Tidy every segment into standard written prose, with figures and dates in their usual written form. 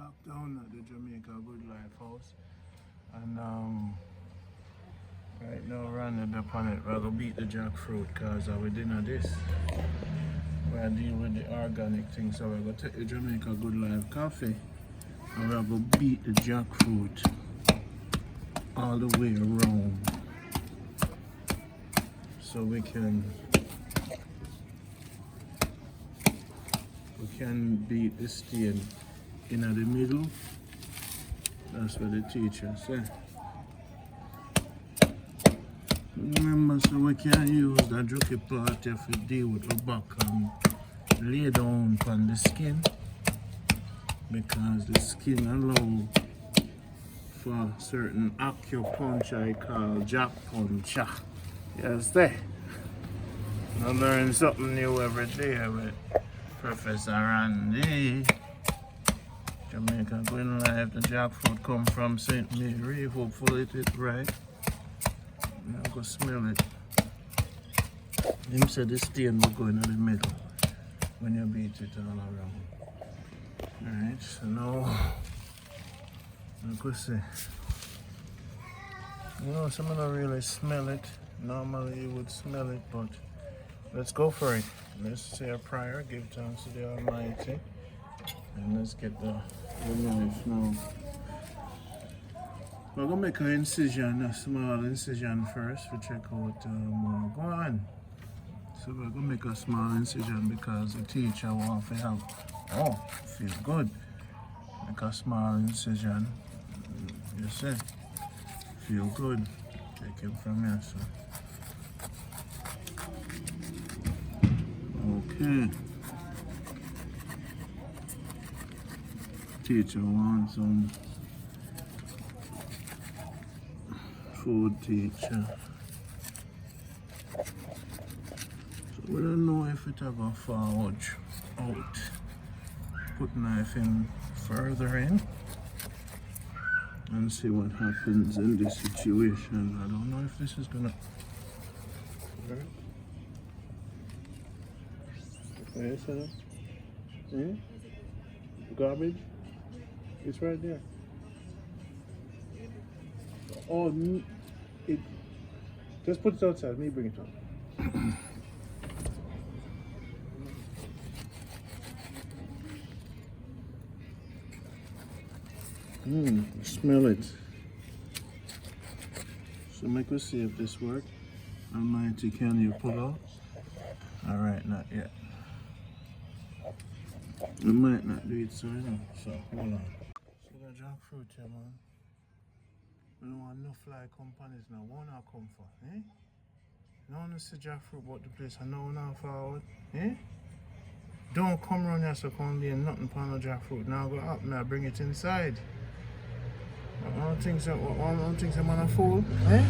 back down at the Jamaica Good Life House, and right now we're running up on it. We're gonna beat the jackfruit because we dinner this. We're gonna deal with the organic thing, so we're gonna take the Jamaica Good Life coffee and we're gonna beat the jackfruit all the way around so we can beat the stain in the middle. That's what the teacher said. Remember, so we can use the jerky part if we deal with the back and lay down on the skin, because the skin allows for certain acupuncture I call jack puncher. Yes, there. I learn something new every day with Professor Randy. Jamaica Good Life. The jackfruit come from St. Mary. Hopefully it is right. I'll go smell it. Him said the stain will go in the middle when you beat it all around. Alright, so now I could say, you know, some don't really smell it. Normally you would smell it, but let's go for it. Let's say a prayer, give thanks to the Almighty, and let's get the knife now. We're gonna make an incision, a small incision first to check out what go on. So we're gonna make a small incision because the teacher wants to have, oh, feel good. Make a small incision. You see, feel good. Take him from here, so. Okay. Teacher wants some food teacher. So we don't know if it ever fall out. Put knife in further in and see what happens in this situation. I don't know if this is gonna work. Where is it? Hmm? Garbage? It's right there. Oh, it. Just put it outside. Let me bring it up. Smell it. So make us see if this works. Almighty, can you pull out? Alright, not yet. It might not do it, so you know. So hold on. So the jackfruit here, man. We don't want no fly companies now. What not come for? Eh? No one see jackfruit about the place and no one not forward. Eh? Don't come around here so come be nothing for no jackfruit. Now go up now, bring it inside. I don't think so. I don't think so, man, a fool. Eh?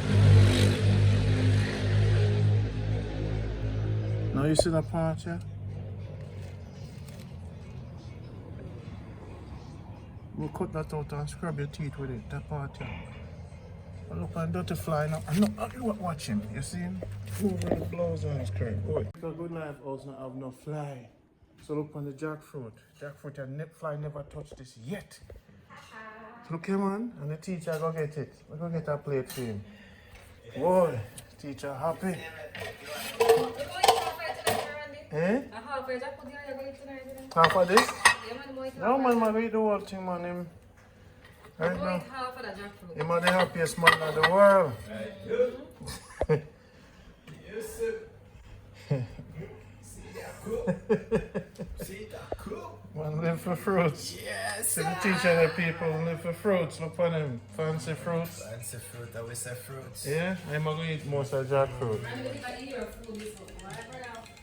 Now you see the part here? We'll cut that out and scrub your teeth with it, that part here. Look at dirty fly now. I'm not watching. You see him? Move with the blouse on his skirt. The Good Life house not have no fly. So look on the jackfruit. Jackfruit and fly never touched this yet. So look here, man, and the teacher go get it. We're gonna get a plate for him. Boy, teacher happy. Eh? Half of this? No, man, we eat the whole thing, man. Him. Right now. Him are the happiest man in the world. Man, live for fruits. Yes. So the teacher the people live for fruits. Look on him. Fancy fruits. Fancy fruit, I wish I fruits. Yeah, I'm going to eat most of jackfruit.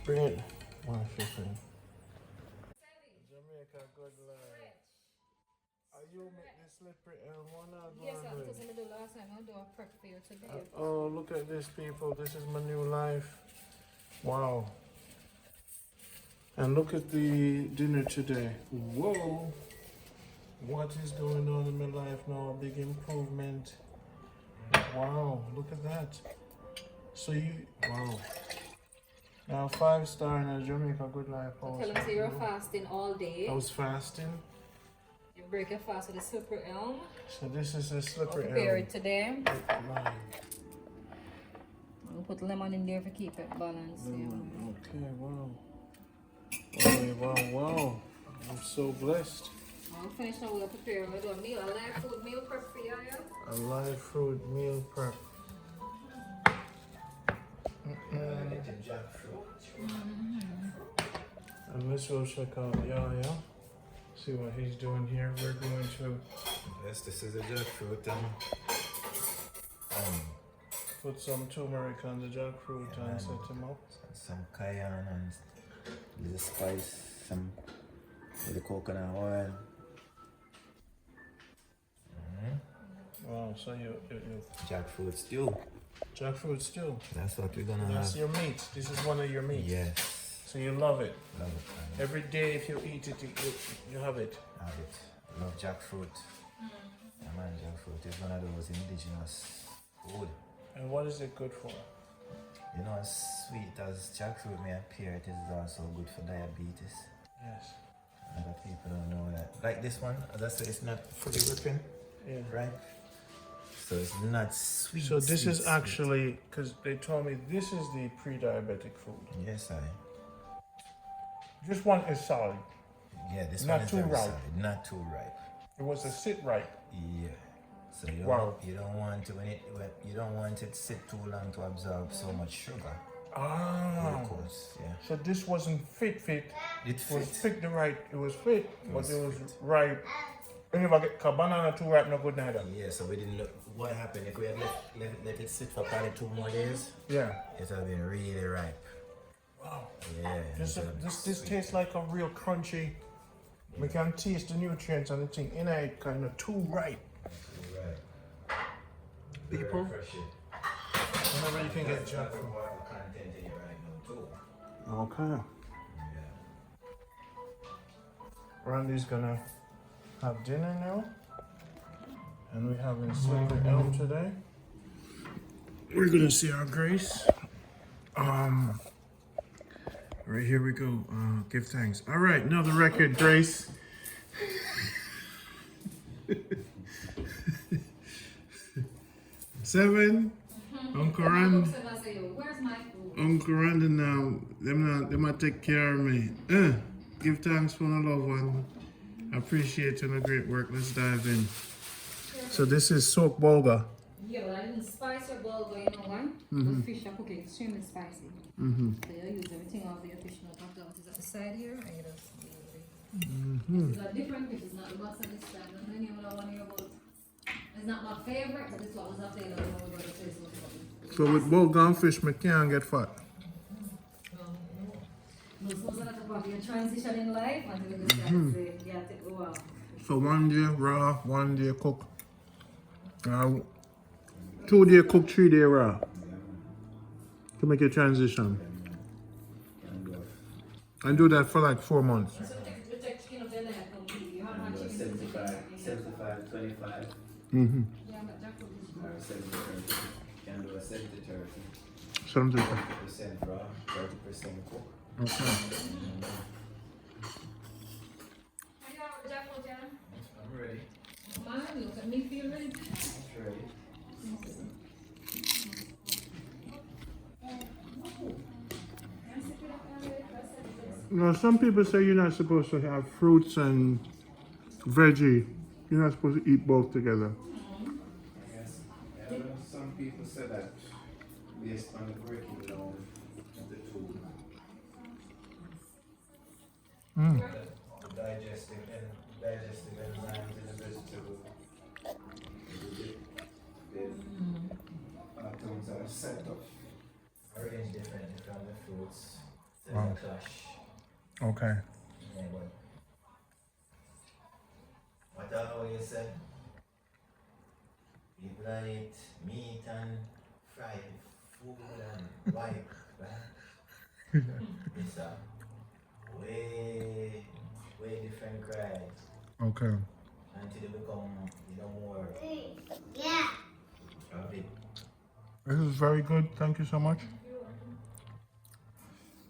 Bring it. One fifteen. Jamaica Good Life. Are you make this slippery one or yes, I was going to do last time. I'll do a prep for you today. Oh, look at this, people. This is my new life. Wow. And look at the dinner today. Whoa. What is going on in my life now? A big improvement. Wow, look at that. So you, wow. Now 5-star in a Jamaica Good Life house. Tell them so you're fasting all day. I was fasting. You break your fast with the slippery elm. So this is a I'll slippery prepare elm. it today. Lime. I'll put lemon in there to keep it balanced. Okay, wow. Wow. I'm so blessed. I'll finish now. We'll prepare. We'll do a meal, a live food meal prep for you. Yeah? A live fruit meal prep. Jackfruit. And let's go check out Yaya. See what he's doing here. We're going to Yes, this is a jackfruit. put some turmeric on the jackfruit Yeah, and set him up. Some cayenne and little spice, some little coconut oil. Wow, so you Jackfruit stew. jackfruit stew. That's what we're gonna That's have. your meat. This is one of your meats. Yes. So you love it. Love it. Every day if you eat it, you have it. Love it. Love jackfruit. Yeah, man, jackfruit is one of those indigenous food. And what is it good for? You know, as sweet as jackfruit may appear, it is also good for diabetes. Yes. A lot of people don't know that. Like this one, as I say, it's not fully ripened, Yeah. right? So it's not sweet. So this sweet, is sweet. actually, because they told me this is the pre-diabetic food. Yes, This one is solid. yeah, this Not one is too very ripe. solid, not too ripe. It was a sit ripe. Yeah. So you don't, Wow. you don't want to you don't want it sit too long to absorb so much sugar. Ah. Glucose, yeah. So this wasn't fit. It It was fits. fit the right. It was fit, but was it was fit. ripe. You never get banana too ripe, no good neither. Yeah, so we didn't look. What happened if we had let it sit for probably 2 more days? Yeah. It would have been really ripe. Wow. Yeah. This it would have been this sweet. tastes like a real crunchy. We can taste the nutrients and the thing in it, kind of too ripe. Right. People, Refreshing. whenever you can get That's got the jackfruit. water content in it right now too. Okay. Yeah. Randy's gonna have dinner now, and we're having slippery elm today. We're gonna see our grace. Right, here we go. Give thanks. All right, now the record, Grace. Seven. Uncle Randy. Where's my food? Uncle Randy now. Them not take care of me. Give thanks for the love one. Appreciate you and the great work. Let's dive in. So this is soaked bulgur. Yeah, but I didn't spice your bulgur, you know why? The fish are cooking extremely spicy. So you use everything off your fish, not talk about it at the side here, and you just It's a different fish, it's not the box of this time. And then you know one here about it's not my favorite, but this one was up there, I don't know what it is. So with bulgur and fish, me can't get fat. No, so it's like about your transition in life until you just start say, yeah, take a while. So 1 day raw, 1 day cook. 2 day cook, 3 day raw. To make a transition. And do that for like 4 months. So you take chicken of the leg completely. You haven't had chicken. 75, 25, Yeah, but jackfruit or 70, 30. Can do a 70, 30. 70. 30% raw, 30% cook. Okay. Are you out with jackfruit, yeah? I'm ready. Man, look at me, feel ready. I'm ready. Now, some people say you're not supposed to have fruits and veggie. You're not supposed to eat both together. Yes. Yeah, well, some people say that based on the breaking down of the two. The digestive enzymes in the vegetable. The atoms are set up. Arranged differently from the fruits. There's Wow. a clash. Okay. Yeah, but what I always say, people that eat meat and fried food and wipe, right? It's a way different cry Okay. until they become, more of it. This is very good. Thank you so much.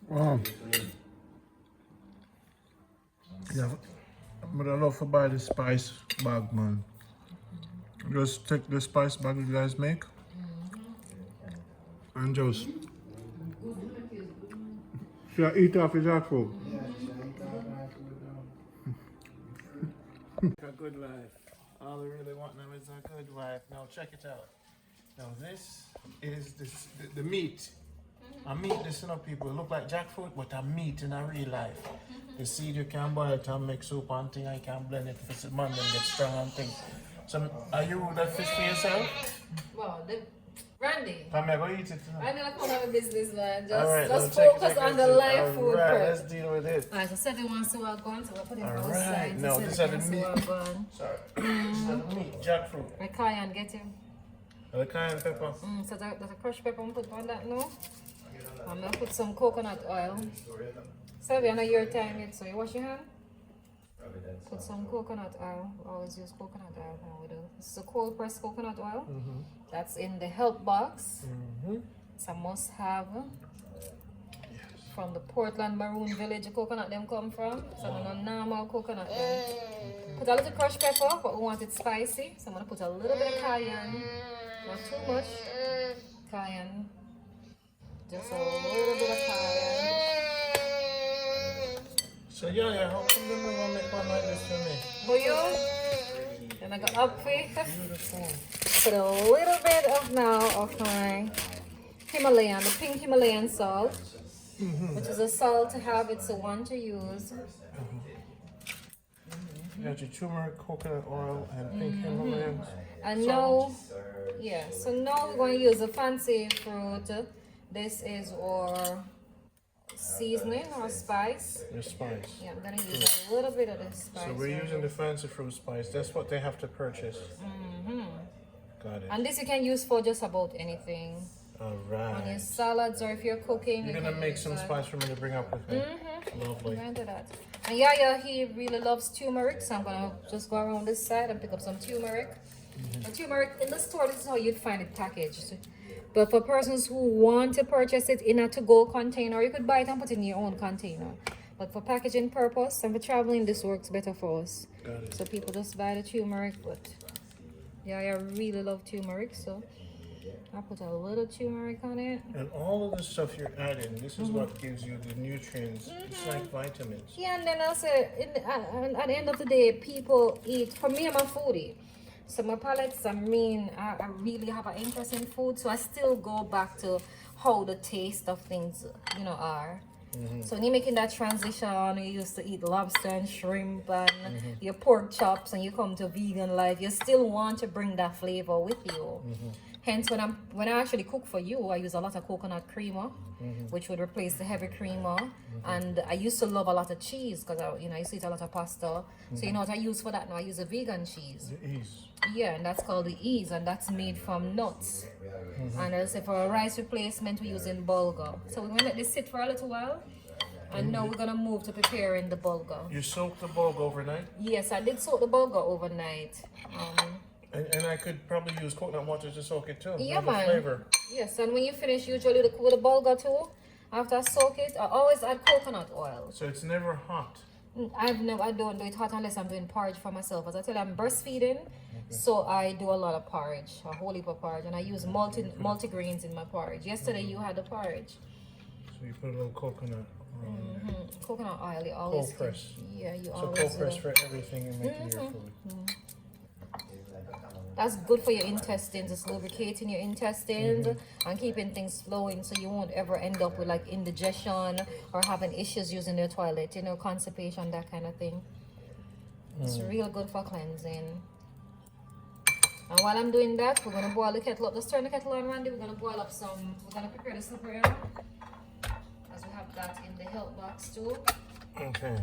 Wow. Clean. Yeah. But I love to buy the spice bag, man. Just take the spice bag you guys make and just should I eat off his jackfruit? Yeah, Jamaica, A good life. All we really want now is a good life. Now check it out. Now this is the meat. A meat, this you know people look like jackfruit, but a meat in a real life. The seed you can boil it and make soup and thing, I can blend it for some man and get strong and thing. So are you that fish for yourself? Well, Randy. I'm gonna eat it tonight. I know I come have a business, man. Alright, Just check focus it, on the live food Alright, prep. let's deal with it. Alright, so 7 wants to work on, so we'll put it on the Alright, side. no, these are the meat. Sorry. These are the meat, jackfruit. My cayenne, get him. And the cayenne pepper. So there's a crushed pepper I'm put on that now. I'm gonna put some coconut oil. So we are not your time yet, so you wash your hand. Put some coconut oil. We always use coconut oil when we do. This is a cold pressed coconut oil. That's in the help box. It's a must have. From the Portland Maroon Village, the coconut them come from. So no normal coconut them. Put a little crushed pepper, but we want it spicy. So I'm gonna put a little bit of cayenne. Not too much. Cayenne. Just a little bit of cayenne. So yeah, how come you gonna make one like this for me? For you? Then I got up for Beautiful. Put a little bit of my Himalayan, the pink Himalayan salt, which is a salt to have, it's a one to use. You got your turmeric, coconut oil, and pink Himalayan. And now, yeah, so now we're going to use a fancy fruit. This is our seasoning or spice. The spice. Yeah, I'm going to use a little bit of this spice. So we're using the fancy fruit spice. That's what they have to purchase. Got it. And this you can use for just about anything. On your Alright. salads or if you're cooking. You're you gonna can make use some that. spice for me to bring up with me. Lovely. I'm going to do that. And Yaya, he really loves turmeric, so I'm gonna just go around this side and pick up some turmeric. And turmeric in the store, this is how you'd find it packaged. But for persons who want to purchase it in a to-go container, you could buy it and put it in your own container. But for packaging purpose and for traveling, this works better for us. Got it. So people just buy the turmeric, but Yaya really love turmeric, so I put a little turmeric on it. And all of the stuff you're adding, this is what gives you the nutrients. It's like vitamins. Yeah, and then I say, at the end of the day, people eat. For me, I'm a foodie. So my palates, I really have an interest in food. So I still go back to how the taste of things, are. So when you're making that transition, you used to eat lobster and shrimp and your pork chops, and you come to vegan life, you still want to bring that flavor with you. Hence, when I actually cook for you, I use a lot of coconut creamer, which would replace the heavy creamer. And I used to love a lot of cheese because I used to eat a lot of pasta. So you know what I use for that now? I use a vegan cheese. The ease. Yeah, and that's called the ease, and that's made from nuts. And as I say, for a rice replacement, we're using bulgur. So we're gonna let this sit for a little while, and now we're gonna move to preparing the bulgur. You soak the bulgur overnight? Yes, I did soak the bulgur overnight. And I could probably use coconut water to soak it too. Yeah, Have a man. flavor. Yes, and when you finish, usually with the bulgur too, after I soak it, I always add coconut oil. So it's never hot. I don't do it hot unless I'm doing porridge for myself. As I tell you, I'm breastfeeding, so I do a lot of porridge, a whole heap of porridge, and I use multi-grains in my porridge. Yesterday you had the porridge. So you put a little coconut oil. Coconut oil, you always Cold press. Yeah, you So always cold do. press for everything you're making your food. That's good for your intestines. It's lubricating your intestines and keeping things flowing, so you won't ever end up with like indigestion or having issues using your toilet, constipation, that kind of thing. It's real good for cleansing. And while I'm doing that, we're gonna boil the kettle up. Let's turn the kettle on, Randy. We're gonna boil up we're gonna prepare the super as we have that in the help box too. Okay.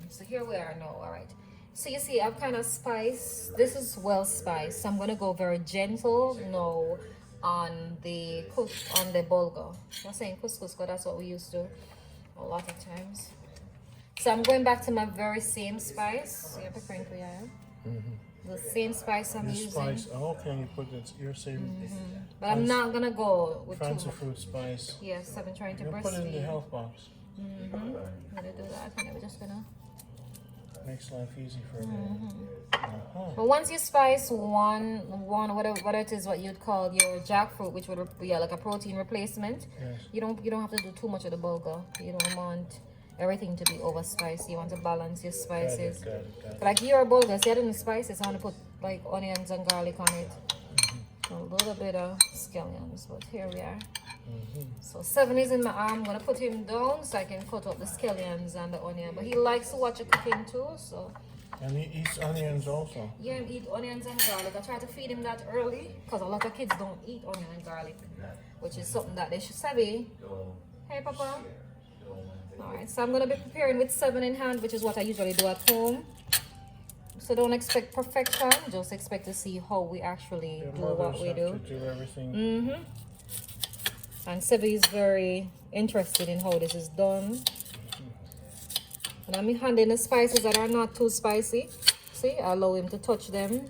So here we are now, all right. So you see, I've kind of spiced. This is well spiced. So I'm gonna go very gentle now on the bulgur. I'm saying couscous because that's what we used to a lot of times. So I'm going back to my very same spice. So you're preparing for the same spice I'm using. Spice. Oh, okay, you put it. You're saying. But I'm not gonna go with too Fancy much. fruit spice. Yes, I've been trying to You put it in the breastfeed. health box. I'm gonna do that, and we're just gonna. Makes life easy for everyone. But once you spice one, whatever it is, what you'd call your jackfruit, which would be like a protein replacement, Yes. you don't have to do too much of the bulgur. You don't want everything to be over spicy. You want to balance your spices. Got it. Like your bulgur, see, I didn't spice it, so I want to put like onions and garlic on it. A little bit of scallions, but here we are. So 7 is in my arm. I'm gonna put him down so I can cut up the scallions and the onion. But he likes to watch the cooking too, so. And he eats onions also. Yeah, he eat onions and garlic. I try to feed him that early because a lot of kids don't eat onion and garlic, which is something that they should savvy. Hey, Papa. Alright, so I'm gonna be preparing with 7 in hand, which is what I usually do at home. So don't expect perfection, just expect to see how we actually do what we do. To do everything. And Sevi is very interested in how this is done. And I'm handing the spices that are not too spicy. See, I allow him to touch them.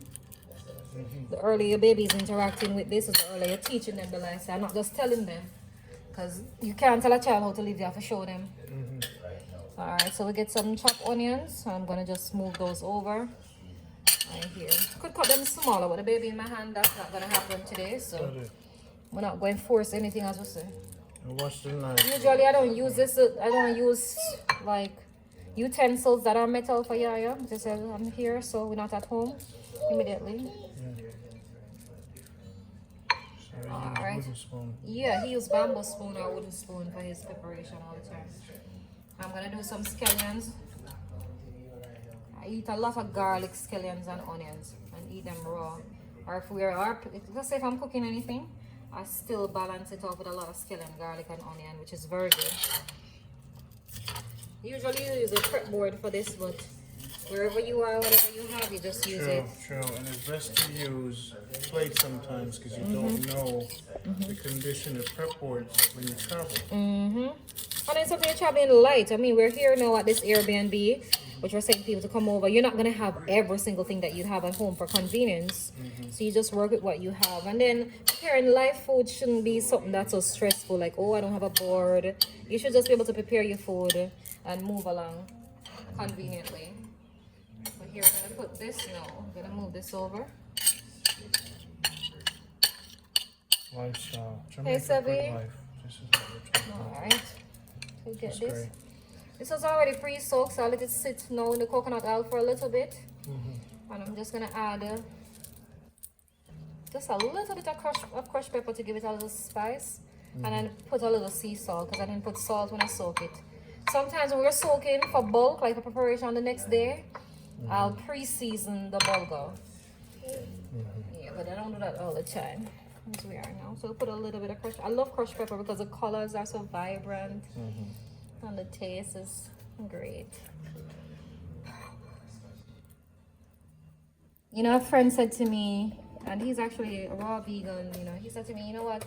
The earlier your baby is interacting with this, the earlier you're teaching them the lesson. I'm not just telling them. Because you can't tell a child how to live, you have to show them. Alright, so we get some chopped onions. So I'm going to just move those over. Right here. Could cut them smaller, but the baby in my hand, that's not going to happen today. So we're not going to force anything, as we say. What's the knife? Usually I don't use this, I don't use like utensils that are metal for Yaya. Just I'm here, so we're not at home immediately. Alright. Yeah, he used bamboo spoon or wooden spoon for his preparation all the time. I'm gonna do some scallions. I eat a lot of garlic, scallions, and onions, and eat them raw. Or if let's say if I'm cooking anything, I still balance it off with a lot of scallion, garlic, and onion, which is very good. Usually you use a prep board for this, but wherever you are, whatever you have, you just use it. True, and it's best to use plates sometimes because you don't know the condition of prep boards when you travel. And then something you're traveling light. I mean, we're here now at this Airbnb, which we're saying people to come over. You're not going to have every single thing that you'd have at home for convenience. So you just work with what you have. And then preparing live food shouldn't be something that's so stressful, like, oh, I don't have a board. You should just be able to prepare your food and move along conveniently. So here, I'm going to put this now. I'm going to move this over. Lifestyle. Hey, Sevi. Life. This is what we're talking about. Alright. So get That's this. great. This was already pre-soaked, so I'll let it sit now in the coconut oil for a little bit. And I'm just going to add just a little bit of crushed pepper to give it a little spice. And then put a little sea salt, because I didn't put salt when I soak it. Sometimes when we're soaking for bulk, like for preparation the next day, I'll pre-season the bulgur. Yeah, but I don't do that all the time, as we are now. So put a little bit of crushed. I love crushed pepper because the colors are so vibrant. And the taste is great. You know, a friend said to me, and he's actually a raw vegan, you know, he said to me, you know what,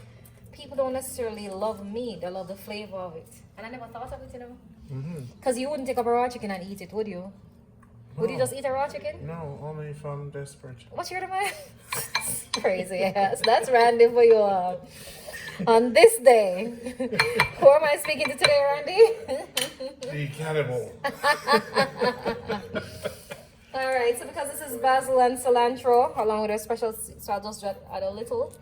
people don't necessarily love meat, they love the flavor of it. And I never thought of it, you know. Because you wouldn't take up a raw chicken and eat it, would you? Would you just eat a raw chicken? No, only if I'm desperate. What's your demand? Crazy, yes. That's random for you on this day. Who am I speaking to today, Randy? The cannibal. Alright, so because this is basil and cilantro along with a special, so I'll just add a little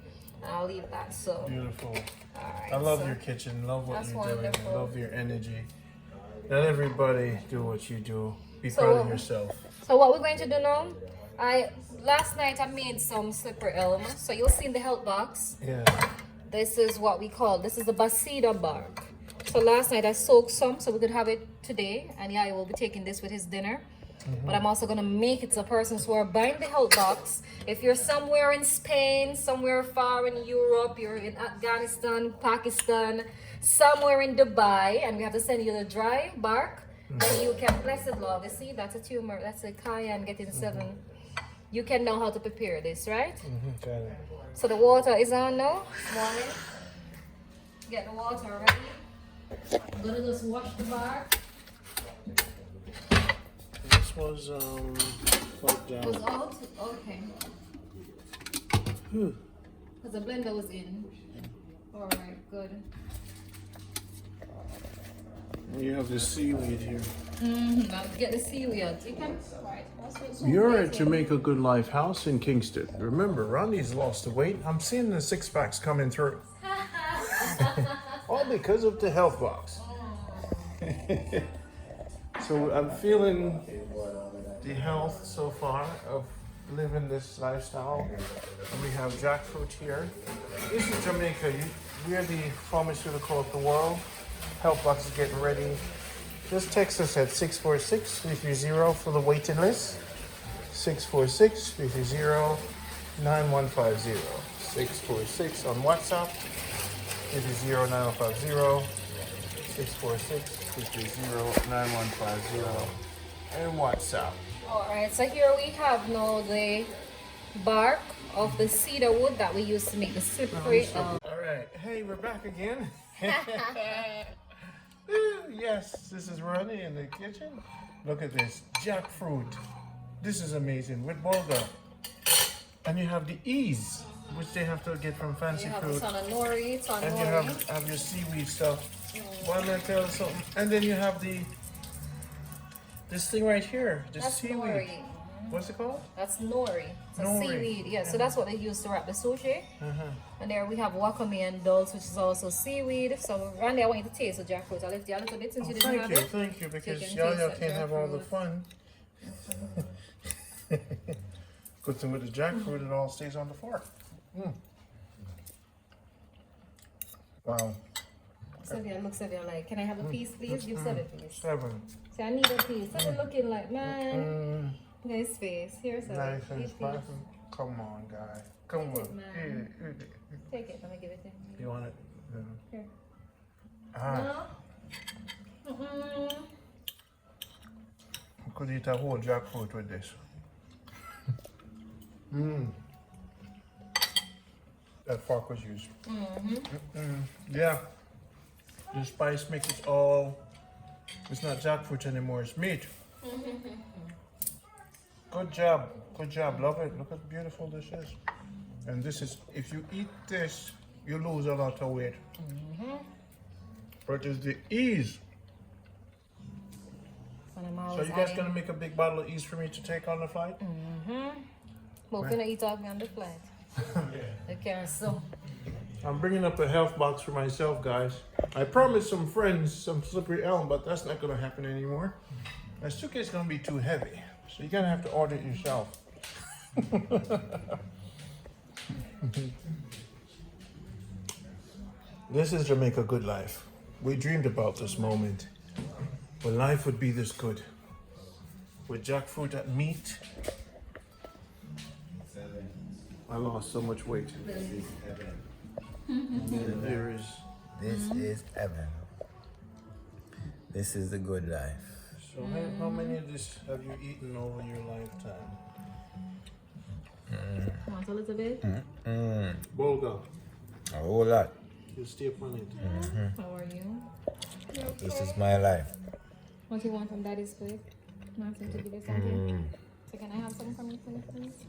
and I'll leave that. So Beautiful. alright, I love so your kitchen, love what that's you're doing, wonderful. love your energy. Let everybody do what you do. Be proud of yourself. So what we're going to do now, last night I made some slipper elm, so you'll see in the help box. Yeah. This is what we call, this is the basida bark. So last night I soaked some so we could have it today, and yeah, I will be taking this with his dinner. But I'm also gonna make it so persons who are buying the health box, if you're somewhere in Spain, somewhere far in Europe, you're in Afghanistan, Pakistan, somewhere in Dubai, and we have to send you the dry bark, then you can, blessed love, you see, that's a tumor, that's a cayenne getting 7. You can know how to prepare this, right? Got it. So the water is on now, morning. Get the water ready. I'm gonna just wash the bark. This was plugged down. Was out? Okay. Because the blender was in. Alright, good. You have the seaweed here. Now get the seaweed. You can. You're at Jamaica Good Life House in Kingston. Remember, Ronnie's lost the weight. I'm seeing the six packs coming through. All because of the health box. So I'm feeling the health so far of living this lifestyle. And we have Jackfruit here. This is Jamaica. We are the pharmaceutical of the world. Health box is getting ready. Just text us at 646-330 for the waiting list. 646-330-9150. 646 on WhatsApp. 330-9150. 646-330-9150. And WhatsApp. Alright, so here we have now the bark of the cedar wood that we use to make the slippery. Alright, hey, we're back again. Yes, this is Ronnie in the kitchen. Look at this, jackfruit. This is amazing with bulgur. And you have the ease, which they have to get from fancy You have fruit. the nori, And you have your seaweed stuff. Why not tell us something? And then you have this thing right here, the That's seaweed. nori. What's it called? That's nori. It's a Nori. seaweed. Yeah, so that's what they use to wrap the sushi. And there we have wakame and dulse, which is also seaweed. So Randy, I want you to taste the jackfruit. I left you a little bit since you didn't have it. Thank you, because can y'all taste can't that have all the jackfruit. fun. Good thing with the jackfruit, it all stays on the fork. Wow. Sylvia, look, Sylvia, like, can I have a piece, please? Give 7, please. 7. See, I need a piece. I'm looking like, man. Look at his face. Here's 7. Nice and Eat, please. spicy. Come on, guy. Come Take it, on. man. Eat it. Take it. Let me give it to him. You want it? Here. Ah, No? Mm-mm. we could eat a whole jackfruit with this. That fork was used. Yeah. The spice makes it all. It's not jackfruit anymore. It's meat. Good job. Good job. Love it. Look how beautiful this is. And this is, if you eat this, you lose a lot of weight. But it's the ease. So you guys gonna make a big bottle of ease for me to take on the flight? We're gonna eat off me on the flight. Okay, so. I'm bringing up a health box for myself, guys. I promised some friends some slippery elm, but that's not gonna happen anymore. My suitcase is gonna be too heavy, so you're gonna have to order it yourself. This is Jamaica Good Life. We dreamed about this moment, but life would be this good. With jackfruit and meat. I lost so much weight. And there is. This is heaven. This is the good life. So how many of this have you eaten over your lifetime? Want a little bit? Bulgur. A whole lot. You stay upon it. How are you? This is my life. What do you want from Daddy's plate? Want him to give you something? So can I have some from you, please?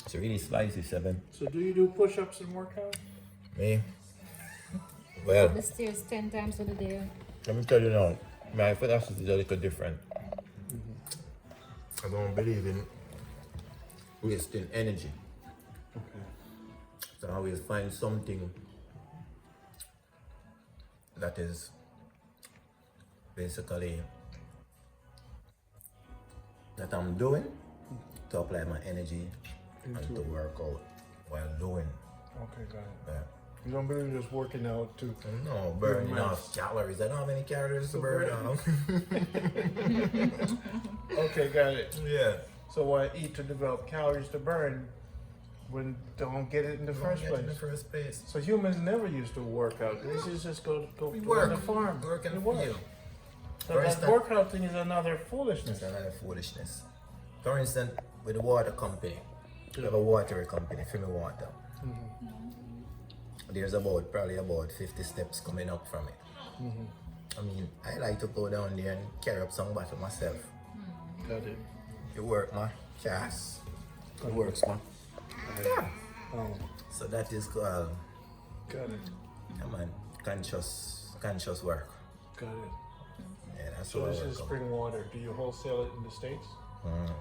It's really spicy, 7. So do you do push-ups and workout? Me? Well, The stairs 10 times for the day. let me tell you now, my philosophy is a little different. I don't believe in wasting energy. Okay. So I always find something that is basically that I'm doing to apply my energy and to work out while doing. Okay, got it. Yeah. You don't believe in just working out too? No, burning off calories. I don't have any calories to burn off. Okay, got it. Yeah. So why eat to develop calories to burn when don't get it in the first place? In the first place. So humans never used to work out. They used to just go We to work. the farm. Work in the work. field. So For that instance- workout thing is another foolishness. It's another foolishness. For instance, with the water company, we have a water company, Fill Me Water. There's probably about 50 steps coming up from it. I mean, I like to go down there and carry up some bottle myself. Got it. You work, man. Yes. It works, man. Yeah. Oh, So that is called, got it. yeah, man, conscious work. Got it. Yeah, that's So what this I is work on. spring water. Do you wholesale it in the States?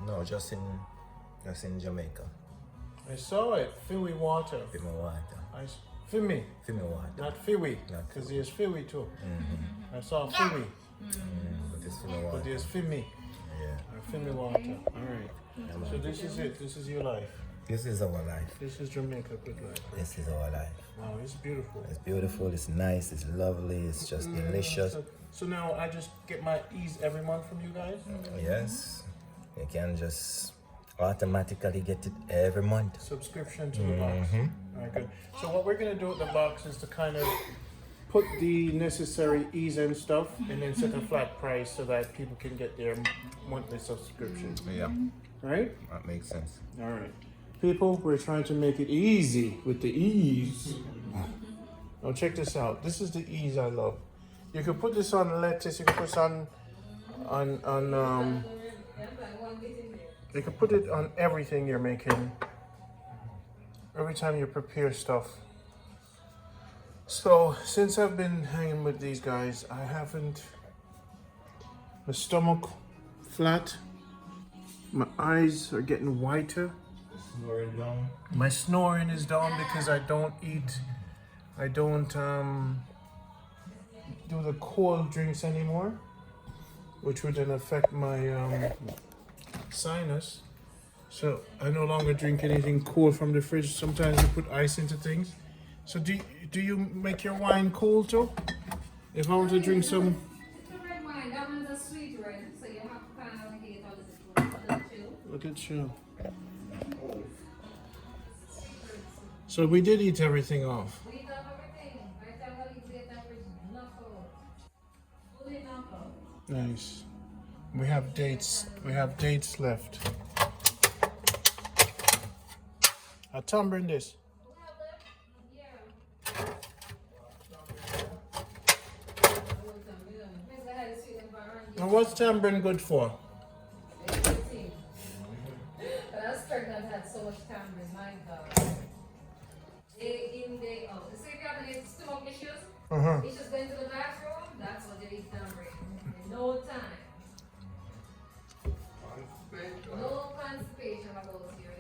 No, just in Jamaica. I saw it. Fiwi water. Give me water. Fimi, Give me water. not Fiwi. Not Because there's Fiwi too. Mm-hmm. I saw Fiwi, But it's give me but water. there's Fimi. Yeah. Fimi water. All right. Yeah, So man. this is it. This is your life. This is our life. This is Jamaica good life. This is our life. Wow, it's beautiful. It's beautiful, it's nice, it's lovely, it's just delicious. So now I just get my ease every month from you guys? Yes. You can just automatically get it every month. Subscription to the box. All right, good. So what we're gonna do with the box is to kind of put the necessary ease and stuff and then set a flat price so that people can get their monthly subscription. Yeah, Right? that makes sense. All right. People, we're trying to make it easy with the ease. Now check this out. This is the ease I love. You can put this on lettuce, you can put this on you can put it on everything you're making. Every time you prepare stuff. So since I've been hanging with these guys, I haven't my stomach flat. My eyes are getting whiter. Snoring down. My snoring is down because I don't do the cold drinks anymore, which would then affect my sinus. So I no longer drink anything cold from the fridge. Sometimes you put ice into things. So do you make your wine cold too? If I were to drink some, The red wine, that one's a sweet red, so you have to kind of get a little chill. look at you. So we did eat everything off. We eat up everything. By the time we get that, we're knuckle. Fully knuckle. Nice. We have dates. We have dates left. Tom, bring this. And what's tamarind good for? When I was pregnant, I had so much tamarind, my God. Day in, day out. So if you have any stomach issues, issues going to the bathroom, that's what you eat tamarind. In no time. No constipation about here.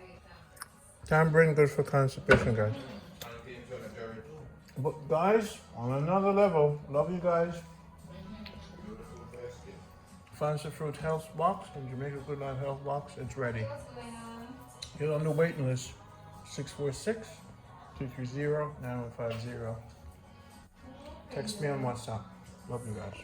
Tamarind good for constipation, guys. But guys, on another level, love you guys. Fancy Fruit Health Box and Jamaica Good Life Health Box, it's ready. What's going on? You're on the waiting list. 646-230-9150. Text me on WhatsApp. Love you guys.